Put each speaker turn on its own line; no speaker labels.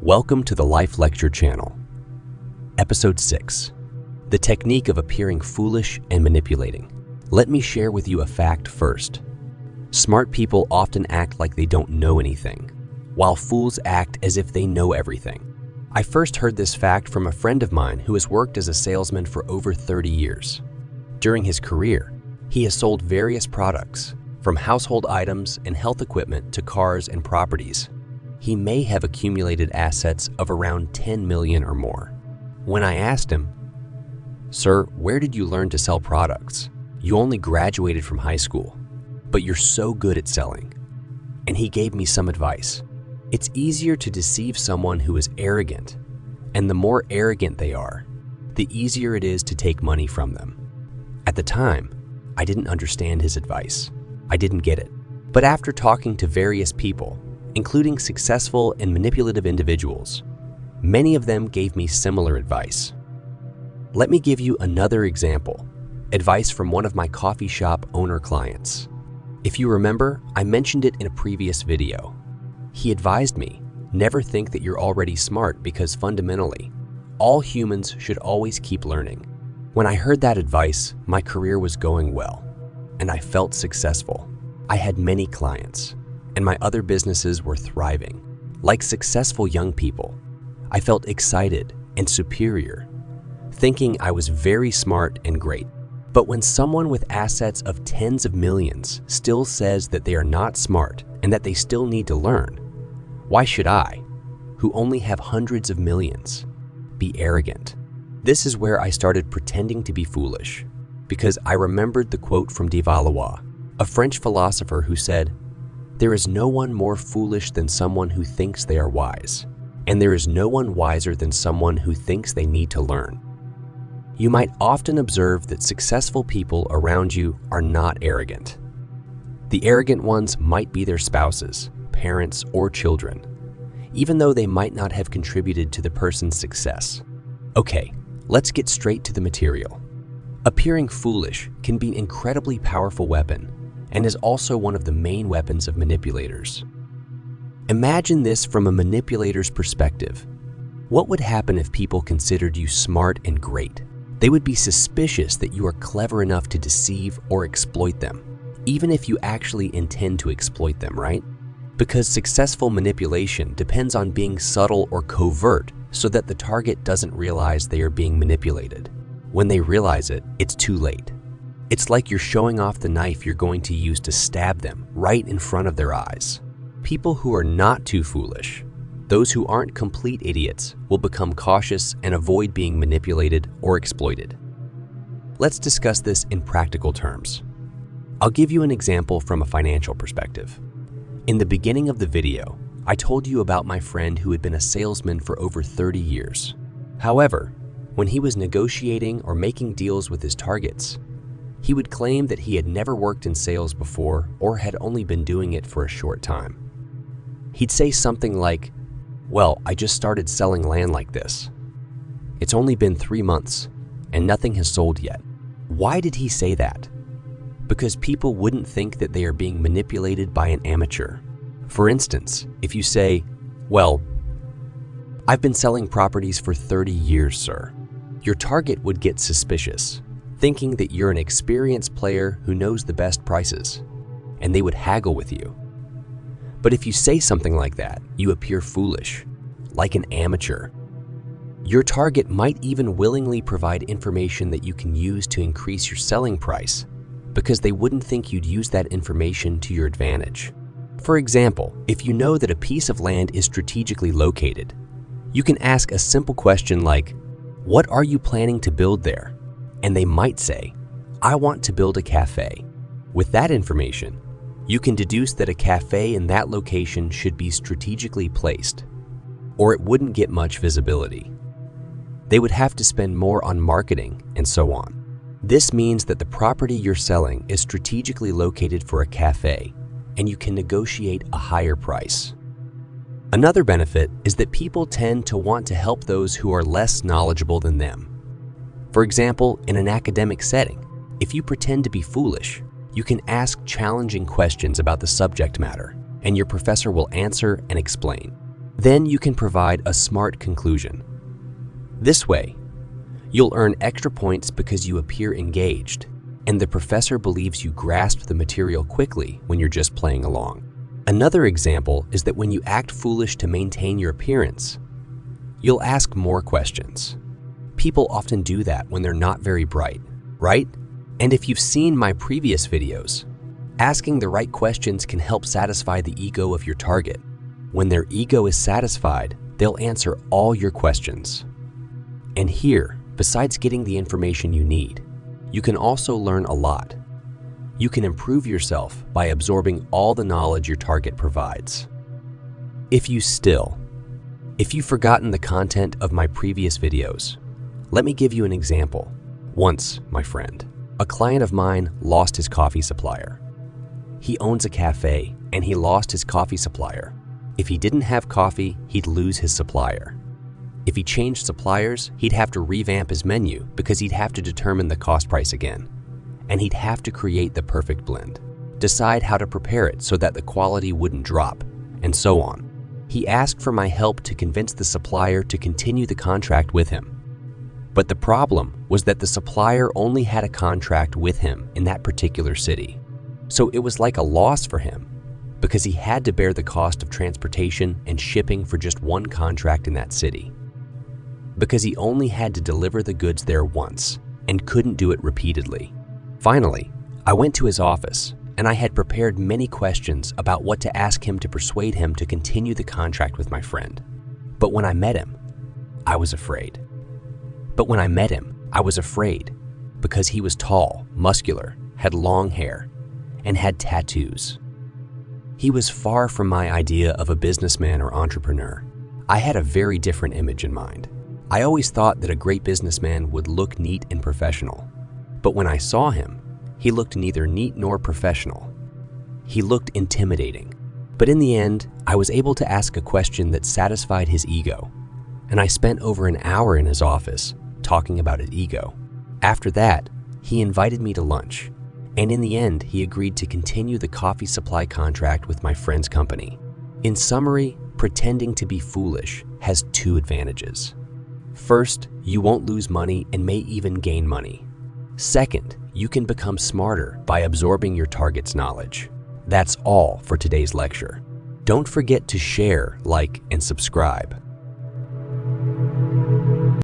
Welcome to the Life Lecture channel. Episode 6. The technique of appearing foolish and manipulating. Let me share with you a fact first. Smart people often act like they don't know anything, while fools act as if they know everything. I first heard this fact from a friend of mine who has worked as a salesman for over 30 years. During his career, he has sold various products, from household items and health equipment to cars and properties. He may have accumulated assets of around 10 million or more. When I asked him, "Sir, where did you learn to sell products? You only graduated from high school, but you're so good at selling." And he gave me some advice. It's easier to deceive someone who is arrogant, and the more arrogant they are, the easier it is to take money from them. At the time, I didn't understand his advice. I didn't get it. But after talking to various people, including successful and manipulative individuals, many of them gave me similar advice. Let me give you another example, advice from one of my coffee shop owner clients. If you remember, I mentioned it in a previous video. He advised me, never think that you're already smart because fundamentally, all humans should always keep learning. When I heard that advice, my career was going well, and I felt successful. I had many clients, and my other businesses were thriving. Like successful young people, I felt excited and superior, thinking I was very smart and great. But when someone with assets of tens of millions still says that they are not smart and that they still need to learn, why should I, who only have hundreds of millions, be arrogant? This is where I started pretending to be foolish, because I remembered the quote from Enlightening, a French philosopher who said, "There is no one more foolish than someone who thinks they are wise, and there is no one wiser than someone who thinks they need to learn." You might often observe that successful people around you are not arrogant. The arrogant ones might be their spouses, parents, or children, even though they might not have contributed to the person's success. Okay, let's get straight to the material. Appearing foolish can be an incredibly powerful weapon and is also one of the main weapons of manipulators. Imagine this from a manipulator's perspective. What would happen if people considered you smart and great? They would be suspicious that you are clever enough to deceive or exploit them, even if you actually intend to exploit them, right? Because successful manipulation depends on being subtle or covert so that the target doesn't realize they are being manipulated. When they realize it, it's too late. It's like you're showing off the knife you're going to use to stab them right in front of their eyes. People who are not too foolish, those who aren't complete idiots, will become cautious and avoid being manipulated or exploited. Let's discuss this in practical terms. I'll give you an example from a financial perspective. In the beginning of the video, I told you about my friend who had been a salesman for over 30 years. However, when he was negotiating or making deals with his targets, he would claim that he had never worked in sales before or had only been doing it for a short time. He'd say something like, "Well, I just started selling land like this. It's only been 3 months and nothing has sold yet." Why did he say that? Because people wouldn't think that they are being manipulated by an amateur. For instance, if you say, "Well, I've been selling properties for 30 years, sir," your target would get suspicious, thinking that you're an experienced player who knows the best prices, and they would haggle with you. But if you say something like that, you appear foolish, like an amateur. Your target might even willingly provide information that you can use to increase your selling price, because they wouldn't think you'd use that information to your advantage. For example, if you know that a piece of land is strategically located, you can ask a simple question like, "What are you planning to build there?" And they might say, "I want to build a cafe." With that information, you can deduce that a cafe in that location should be strategically placed, or it wouldn't get much visibility. They would have to spend more on marketing and so on. This means that the property you're selling is strategically located for a cafe, and you can negotiate a higher price. Another benefit is that people tend to want to help those who are less knowledgeable than them. For example, in an academic setting, if you pretend to be foolish, you can ask challenging questions about the subject matter, and your professor will answer and explain. Then you can provide a smart conclusion. This way, you'll earn extra points because you appear engaged, and the professor believes you grasped the material quickly when you're just playing along. Another example is that when you act foolish to maintain your appearance, you'll ask more questions. People often do that when they're not very bright, right? And if you've seen my previous videos, asking the right questions can help satisfy the ego of your target. When their ego is satisfied, they'll answer all your questions. And here, besides getting the information you need, you can also learn a lot. You can improve yourself by absorbing all the knowledge your target provides. If you've forgotten the content of my previous videos, let me give you an example. Once, my friend, a client of mine lost his coffee supplier. He owns a cafe and he lost his coffee supplier. If he didn't have coffee, he'd lose his supplier. If he changed suppliers, he'd have to revamp his menu because he'd have to determine the cost price again. And he'd have to create the perfect blend, decide how to prepare it so that the quality wouldn't drop, and so on. He asked for my help to convince the supplier to continue the contract with him. But the problem was that the supplier only had a contract with him in that particular city. So it was like a loss for him because he had to bear the cost of transportation and shipping for just one contract in that city. Because he only had to deliver the goods there once and couldn't do it repeatedly. Finally, I went to his office and I had prepared many questions about what to ask him to persuade him to continue the contract with my friend. But when I met him, I was afraid. Because he was tall, muscular, had long hair, and had tattoos. He was far from my idea of a businessman or entrepreneur. I had a very different image in mind. I always thought that a great businessman would look neat and professional. But when I saw him, he looked neither neat nor professional. He looked intimidating. But in the end, I was able to ask a question that satisfied his ego. And I spent over an hour in his office talking about his ego. After that, he invited me to lunch. And in the end, he agreed to continue the coffee supply contract with my friend's company. In summary, pretending to be foolish has two advantages. First, you won't lose money and may even gain money. Second, you can become smarter by absorbing your target's knowledge. That's all for today's lecture. Don't forget to share, like, and subscribe.